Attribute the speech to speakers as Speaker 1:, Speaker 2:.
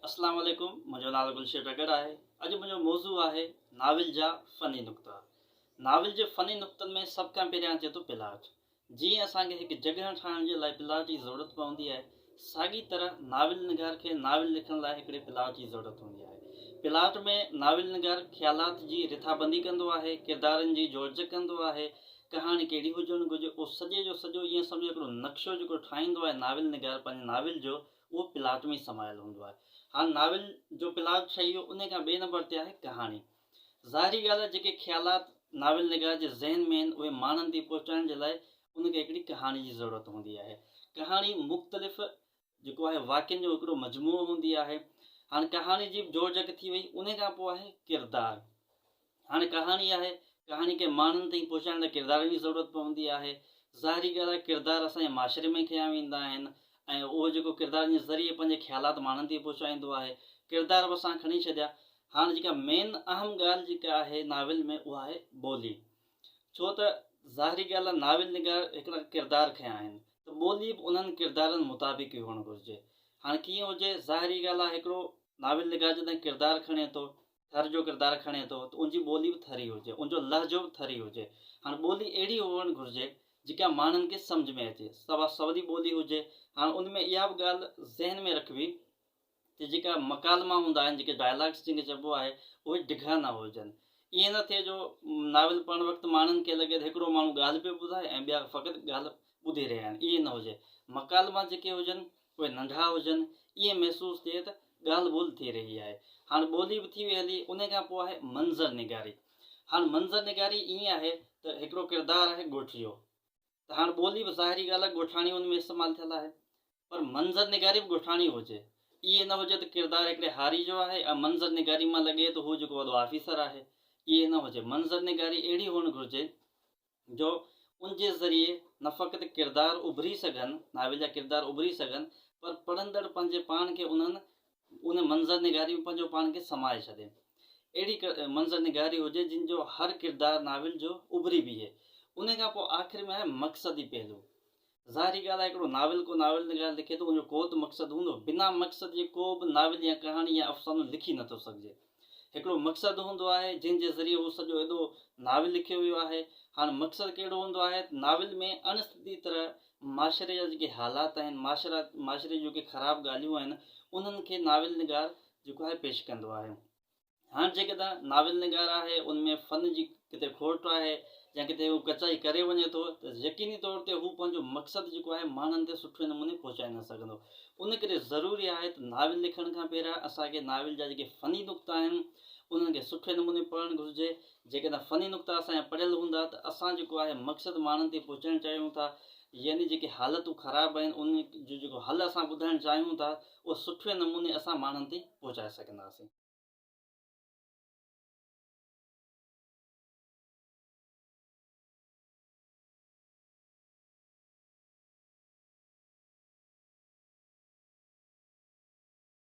Speaker 1: अस्सलाम वालेकुम। मुंहिंजो नालो गुलशेर डगर आहे। अॼु मुंहिंजो मौज़ू आहे नाविल जा फ़नी नुक़्ता। नाविल जे फ़नी नुक़्तनि में सभ खां पहिरियां अचे थो प्लाट। जीअं असांखे हिकु जॻह ठाहिण जे लाइ प्लाट जी ज़रूरत पवंदी आहे, साॻी तरह नाविल निगार खे नाविल लिखण लाइ हिकिड़े प्लाट जी ज़रूरत हूंदी आहे। प्लाट में नाविल निगार ख़्यालात जी रिथाबंदी कंदो आहे, किरदारनि जी जोड़ज कंदो आहे, कहाणी कहिड़ी हुजणु घुरिजे उहो सॼे जो सॼो ईअं सम्झो हिकिड़ो नक्शो जेको ठाहींदो आहे नाविल निगार पंहिंजे नाविल जो, उहो प्लाट में समायल हूंदो आहे। हाणे नाविल जो प्लाट ठही वियो, उन खां ॿिए नंबर ते आहे कहाणी। ज़ाहिरी ॻाल्हि आहे, जेके ख़्यालात नाविल निगार जे ज़हन में आहिनि उहे माण्हुनि ताईं पहुचाइण जे लाइ उनखे हिकिड़ी कहाणी जी ज़रूरत हूंदी आहे। कहाणी मुख़्तलिफ़ जेको आहे वाक्यनि जो हिकिड़ो मजमूओ हूंदी आहे। हाणे कहाणी जी जोड़जक थी वई, उन खां पोइ आहे किरदारु। हाणे कहाणी आहे, कहाणी खे माण्हुनि ताईं पहुचाइण लाइ किरदारनि जी ज़रूरत पवंदी आहे। ज़ाहिरी ॻाल्हि आहे, किरदार असांजे माशरे में खयां वेंदा आहिनि ऐं उहो जेको किरदार जे ज़रिए पंहिंजे ख़्यालात माण्हुनि ताईं पहुचाईंदो आहे। किरदार बि असां खणी छॾिया। हाणे जेका मेन अहम ॻाल्हि जेका आहे नाविल में, उहा आहे ॿोली। छो त ज़ाहिरी ॻाल्हि आहे, नाविल निगार हिकिड़ा किरदार खयां आहिनि त ॿोली बि उन्हनि किरदारनि मुताबिक़ ई हुअणु घुरिजे। हाणे कीअं हुजे, ज़ाहिरी ॻाल्हि आहे, हिकिड़ो नाविल निगार जॾहिं किरदारु खणे थो, थर जो किरदारु खणे थो, त उनजी ॿोली बि थरी हुजे, उनजो लहजो बि थरी हुजे। हाणे ॿोली अहिड़ी हुअणु घुरिजे जेका माण्हुनि खे सम्झ में अचे, सवली ॿोली हुजे। हाणे उन में इहा बि ॻाल्हि ज़हन में रखबी त जेका मकालमा हूंदा आहिनि, जेके डायलॉग्स जंहिंखे चइबो आहे, उहे डिघा न हुजनि। ईअं न थिए जो नाविल पढ़णु वक़्तु माण्हुनि खे लॻे त हिकिड़ो माण्हू ॻाल्हि पियो ॿुधाए ऐं ॿिया फ़क़ति ॻाल्हि ॿुधी रहिया आहिनि। ईअं न हुजे, मकालमा जेके हुजनि उहे नंढा हुजनि, ईअं महसूसु थिए त ॻाल्हि ॿोल थी रही आहे। हाणे ॿोली बि थी वई हली, उन खां पोइ आहे मंज़र निगारी। हाणे मंज़र निगारी ईअं आहे त हिकिड़ो किरदारु आहे ॻोठियो, त हाणे ॿोली बि ज़ाहिरी ॻाल्हि आहे ॻोठाणी उन में इस्तेमालु थियल आहे, पर मंज़र निगारी बि ॻोठाणी हुजे। ईअं न हुजे त किरदारु हिकिड़े हारी जो आहे ऐं मंज़र निगारी मां लॻे त हू जेको वॾो ऑफिसर आहे। ईअं न हुजे, मंज़र निगारी अहिड़ी हुअणु घुरिजे जो उनजे ज़रिए न फ़क़ति किरदार उभरी सघनि, नाविल जा किरदार उभरी सघनि, पर पढ़ंदड़ पंहिंजे पाण खे उन मंज़र निगारी में पंहिंजो पाण खे समाए छॾे। अहिड़ी मंज़र निगारी हुजे जिन जो हर किरदारु नाविल जो उभरी बीहे। उन खां पोइ आख़िर में आहे मक़सदी पहलू। ज़ाहिरी ॻाल्हि आहे, हिकिड़ो नाविल को नाविल निगार लिखे थो, उनजो को त मक़सदु हूंदो, बिना मक़सद जे को बि नाविल या कहाणी या अफ़सानो लिखी नथो सघिजे। हिकिड़ो मक़सदु हूंदो आहे जंहिंजे ज़रिए उहो सॼो एॾो नाविल लिखियो वियो आहे। हाणे मक़सदु कहिड़ो हूंदो आहे, नाविल में अणसिधी तरह माशरे जा जेके हालात आहिनि, माशरे जूं जेके ख़राबु ॻाल्हियूं आहिनि, उन्हनि खे नाविल निगार जेको आहे पेश कंदो आहे। हाणे जेकॾहिं नाविल निगार आहे, उनमें फ़न जी किथे खोट आहे या किथे हू कचाई करे वञे थो, त यकीनी तौर ते हू पंहिंजो मक़सदु जेको आहे माण्हुनि ते सुठे नमूने पहुचाए न सघंदो। उन करे ज़रूरी आहे त नाविल लिखण खां पहिरियां असांखे नाविल जा जेके फ़नी नुक़्ता आहिनि उन्हनि खे सुठे नमूने पढ़णु घुरिजे। जेकॾहिं फ़नी नुक़्ता असांजा पढ़ियल हूंदा त असां जेको आहे मक़सदु माण्हुनि ताईं पहुचाइणु चाहियूं था, यानी जेके हालतूं ख़राबु आहिनि उन जो जेको हल असां ॿुधाइणु चाहियूं था, उहो सुठे नमूने असां माण्हुनि ताईं पहुचाए सघंदासीं।